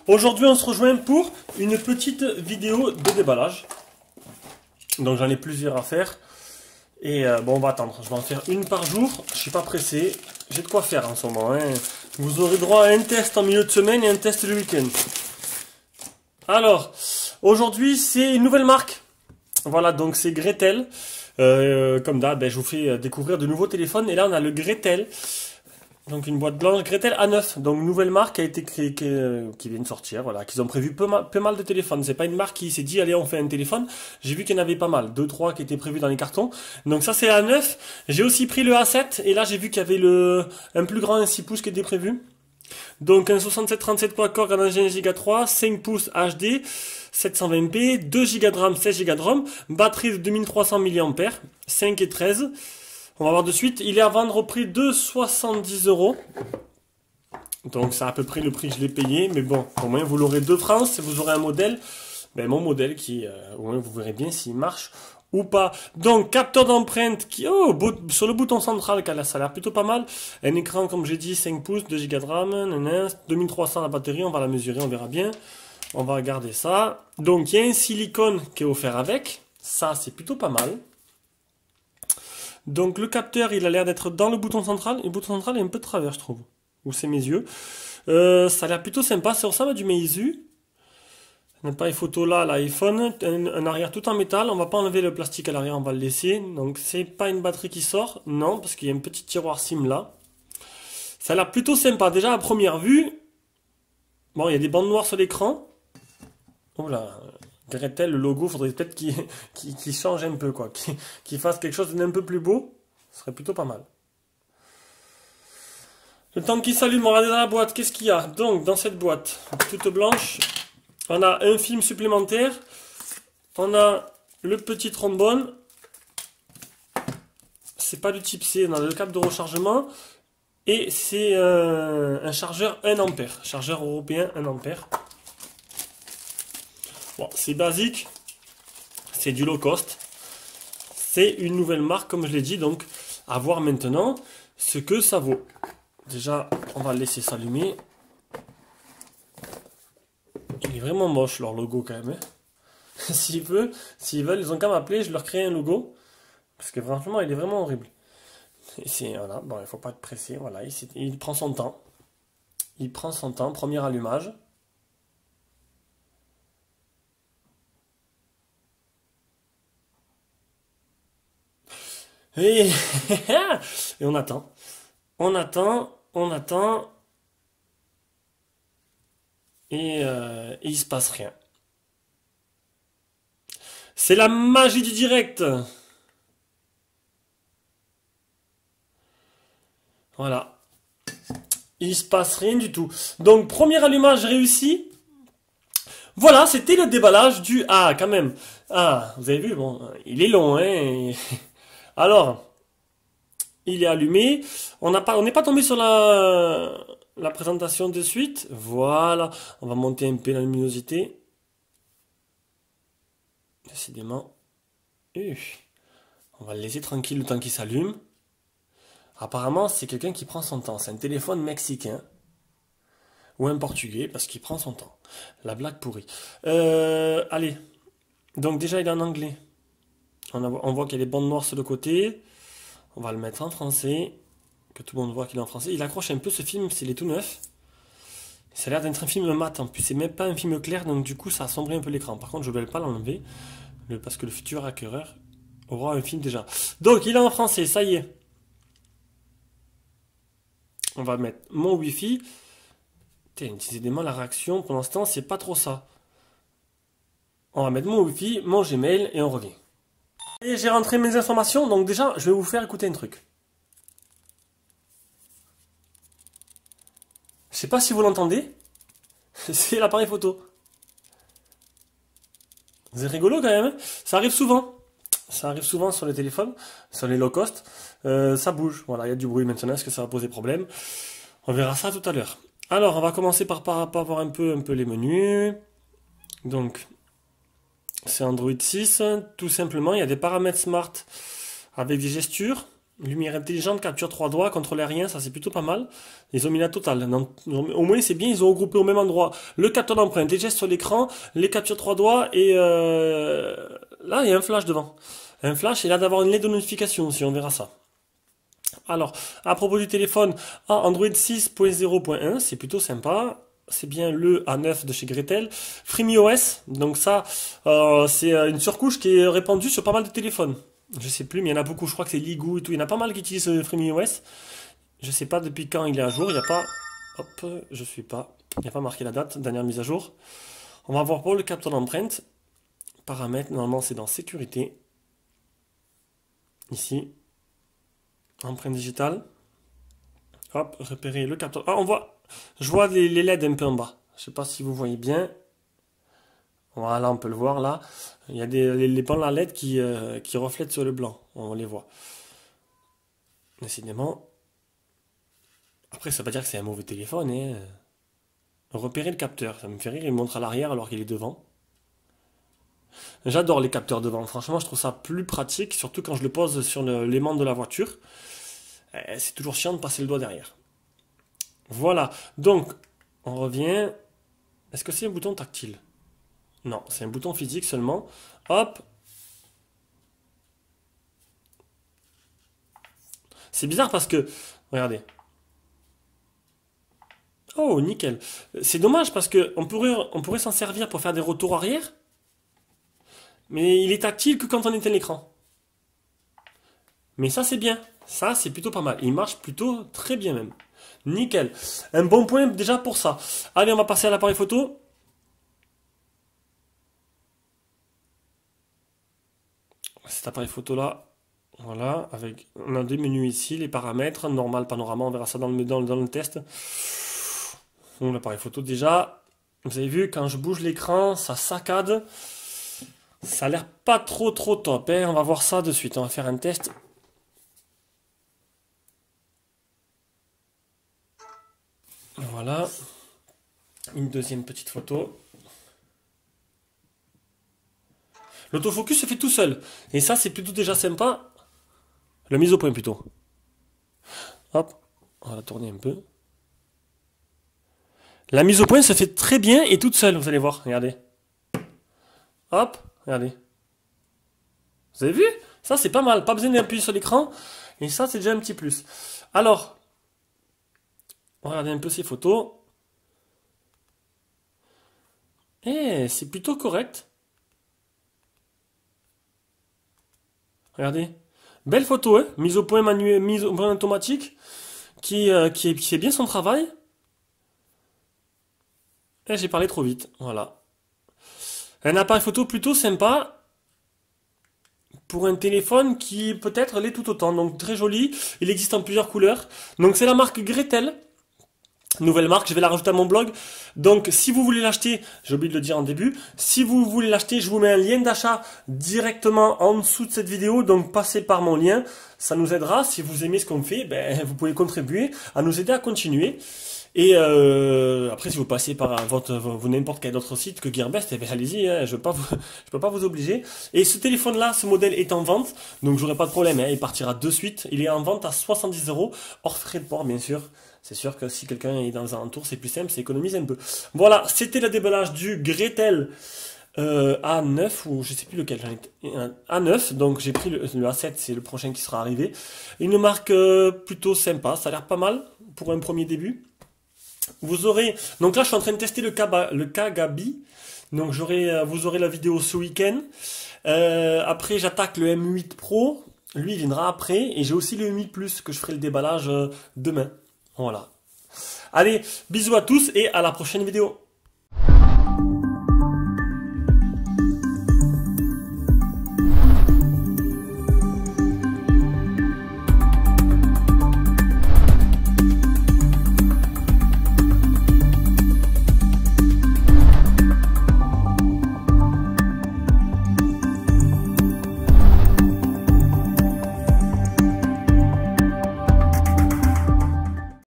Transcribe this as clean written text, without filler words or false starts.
Aujourd'hui, on se rejoint pour une petite vidéo de déballage. Donc, j'en ai plusieurs à faire. Et bon, on va attendre. Je vais en faire une par jour. Je suis pas pressé. J'ai de quoi faire en ce moment. Hein. Vous aurez droit à un test en milieu de semaine et un test le week-end. Alors, aujourd'hui, c'est une nouvelle marque. Voilà, donc c'est Gretel. Comme d'hab, je vous fais découvrir de nouveaux téléphones. Et là, on a le Gretel. Donc une boîte blanche Gretel A9, donc nouvelle marque qui a été créée, qui vient de sortir, voilà, qu'ils ont prévu peu mal de téléphones. C'est pas une marque qui s'est dit allez on fait un téléphone. J'ai vu qu'il y en avait pas mal, 2-3 qui étaient prévus dans les cartons. Donc ça c'est A9. J'ai aussi pris le A7 et là j'ai vu qu'il y avait un plus grand, un 6 pouces qui était prévu. Donc un 6737 quad-core Grande 1 Go 3, 5 pouces HD, 720p, 2 Go de RAM, 16 Go de ROM, batterie de 2300 mAh, 5 et 13. On va voir de suite, il est à vendre au prix de 70 €. Donc c'est à peu près le prix que je l'ai payé. Mais bon, au moins vous l'aurez de France et vous aurez un modèle. Mon modèle qui, au moins vous verrez bien s'il marche ou pas. Donc capteur d'empreinte qui, sur le bouton central, ça a l'air plutôt pas mal. Un écran comme j'ai dit, 5 pouces, 2 Go de RAM, 2300 la batterie, on va la mesurer, on verra bien. On va regarder ça. Donc il y a un silicone qui est offert avec. Ça c'est plutôt pas mal. Donc le capteur, il a l'air d'être dans le bouton central. Et le bouton central est un peu de travers, je trouve. Ou c'est mes yeux. Ça a l'air plutôt sympa. Ça ressemble à du Meizu. Un appareil photo là, l'iPhone. Un arrière tout en métal. On va pas enlever le plastique à l'arrière, on va le laisser. Donc c'est pas une batterie qui sort. Non, parce qu'il y a un petit tiroir SIM là. Ça a l'air plutôt sympa. Déjà à première vue. Bon, il y a des bandes noires sur l'écran. Oula. Gretel, le logo, faudrait peut-être qu'il change un peu, quoi. Qu'il fasse quelque chose d'un peu plus beau. Ce serait plutôt pas mal. Le temps qu'il s'allume, on va regarder dans la boîte. Qu'est-ce qu'il y a? Donc, dans cette boîte, toute blanche, on a un film supplémentaire. On a le petit trombone. C'est pas du type C, on a le câble de rechargement. Et c'est un chargeur 1 ampère. Chargeur européen 1 ampère. Bon, c'est basique, c'est du low cost, c'est une nouvelle marque comme je l'ai dit, donc à voir maintenant ce que ça vaut. Déjà, on va le laisser s'allumer. Il est vraiment moche leur logo quand même. Hein. S'ils veulent, ils ont qu'à m'appeler, je leur crée un logo. Parce que franchement, il est vraiment horrible. Et voilà, bon, il faut pas être pressé, voilà, il prend son temps. Il prend son temps, premier allumage. Et, et on attend. On attend. Et il se passe rien. C'est la magie du direct. Voilà. Il se passe rien du tout. Donc, premier allumage réussi. Voilà, c'était le déballage du... Ah, quand même. Ah, vous avez vu, bon, il est long, hein. Alors, il est allumé. On n'est pas tombé sur la présentation de suite. Voilà. On va monter un peu la luminosité. Décidément. On va le laisser tranquille le temps qu'il s'allume. Apparemment, c'est quelqu'un qui prend son temps. C'est un téléphone mexicain. Ou un portugais, parce qu'il prend son temps. La blague pourrie. Allez. Donc déjà, il est en anglais. On voit qu'il y a des bandes noires sur le côté. On va le mettre en français. Que tout le monde voit qu'il est en français. Il accroche un peu ce film, il est tout neuf. Ça a l'air d'être un film mat en plus. C'est même pas un film clair, donc du coup ça assombrit un peu l'écran. Par contre, je ne vais pas l'enlever. Parce que le futur acquéreur aura un film déjà. Donc il est en français, ça y est. On va mettre mon Wi-Fi. Décidément, la réaction pour l'instant, c'est pas trop ça. On va mettre mon Wi-Fi, mon Gmail et on revient. Et j'ai rentré mes informations, donc déjà, je vais vous faire écouter un truc. Je sais pas si vous l'entendez. C'est l'appareil photo. C'est rigolo quand même. Hein. Ça arrive souvent. Ça arrive souvent sur les téléphones, sur les low cost. Ça bouge. Voilà, il y a du bruit maintenant. Est-ce que ça va poser problème? On verra ça tout à l'heure. Alors, on va commencer par voir un peu les menus. Donc, c'est Android 6. Tout simplement, il y a des paramètres smart avec des gestures. Lumière intelligente, capture 3 doigts, contrôle aérien, ça c'est plutôt pas mal. Ils ont mis la totale. Donc, au moins c'est bien, ils ont regroupé au même endroit le capteur d'empreinte, les gestes sur l'écran, les captures 3 doigts et là il y a un flash devant. Un flash et là d'avoir une LED de notification aussi, on verra ça. Alors, à propos du téléphone, Android 6.0.1, c'est plutôt sympa. C'est bien le A9 de chez Gretel. FreeMiOS, donc ça, c'est une surcouche qui est répandue sur pas mal de téléphones. Je sais plus, mais il y en a beaucoup. Je crois que c'est Ligoo et tout. Il y en a pas mal qui utilisent FreeMiOS. Je sais pas depuis quand il est à jour. Il n'y a pas. Hop, je suis pas. Il n'y a pas marqué la date. Dernière mise à jour. On va voir pour le capteur d'empreinte. Paramètres. Normalement, c'est dans sécurité. Ici. Empreinte digitale. Hop, repérer le capteur. Ah, on voit. Je vois les LED un peu en bas. Je sais pas si vous voyez bien. Voilà, on peut le voir là. Il y a les pans à LED qui reflètent sur le blanc. On les voit. Décidément. Après, ça veut pas dire que c'est un mauvais téléphone. Hein. Repérer le capteur. Ça me fait rire, il me montre à l'arrière alors qu'il est devant. J'adore les capteurs devant. Franchement, je trouve ça plus pratique, surtout quand je le pose sur l'aimant de la voiture. C'est toujours chiant de passer le doigt derrière. Voilà. Donc, on revient. Est-ce que c'est un bouton tactile? Non, c'est un bouton physique seulement. Hop. C'est bizarre parce que... Regardez. Oh, nickel. C'est dommage parce que on pourrait s'en servir pour faire des retours arrière. Mais il est tactile que quand on éteint l'écran. Mais ça, c'est bien. Ça, c'est plutôt pas mal. Il marche plutôt très bien même. Nickel. Un bon point déjà pour ça. Allez, on va passer à l'appareil photo. Cet appareil photo là, voilà, avec, on a deux menus ici, les paramètres, normal, panorama, on verra ça dans le test. Donc l'appareil photo déjà, vous avez vu, quand je bouge l'écran, ça saccade. Ça a l'air pas trop top, hein. On va voir ça de suite, on va faire un test. Voilà, une deuxième petite photo. L'autofocus se fait tout seul. Et ça, c'est plutôt déjà sympa. La mise au point plutôt. Hop, on va la tourner un peu. La mise au point se fait très bien et toute seule, vous allez voir. Regardez. Hop, regardez. Vous avez vu? Ça, c'est pas mal. Pas besoin d'appuyer sur l'écran. Et ça, c'est déjà un petit plus. Alors, regardez un peu ces photos. Eh, c'est plutôt correct. Regardez. Belle photo, hein? Mise au point manuel, mise au point automatique. Qui fait bien son travail. Et j'ai parlé trop vite. Voilà. Un appareil photo plutôt sympa. Pour un téléphone qui peut-être l'est tout autant. Donc très joli. Il existe en plusieurs couleurs. Donc c'est la marque Gretel. Nouvelle marque, je vais la rajouter à mon blog. Donc si vous voulez l'acheter, j'ai oublié de le dire en début, si vous voulez l'acheter, je vous mets un lien d'achat directement en dessous de cette vidéo. Donc passez par mon lien, ça nous aidera. Si vous aimez ce qu'on fait, ben, vous pouvez contribuer à nous aider à continuer. Et après, si vous passez par n'importe quel autre site que Gearbest, eh ben, allez-y, hein, je peux pas vous obliger. Et ce téléphone-là, ce modèle est en vente, donc j'aurai pas de problème, hein, il partira de suite. Il est en vente à 70 €, hors frais de port, bien sûr. C'est sûr que si quelqu'un est dans un tour, c'est plus simple, c'est économiser un peu. Voilà, c'était le déballage du Gretel A9, ou je sais plus lequel, A9, donc j'ai pris le A7, c'est le prochain qui sera arrivé. Une marque plutôt sympa, ça a l'air pas mal pour un premier début. Vous aurez, donc là je suis en train de tester le Kagabi, donc vous aurez la vidéo ce week-end. Après j'attaque le M8 Pro, lui il viendra après, et j'ai aussi le M8 Plus que je ferai le déballage demain. Voilà. Allez, bisous à tous et à la prochaine vidéo.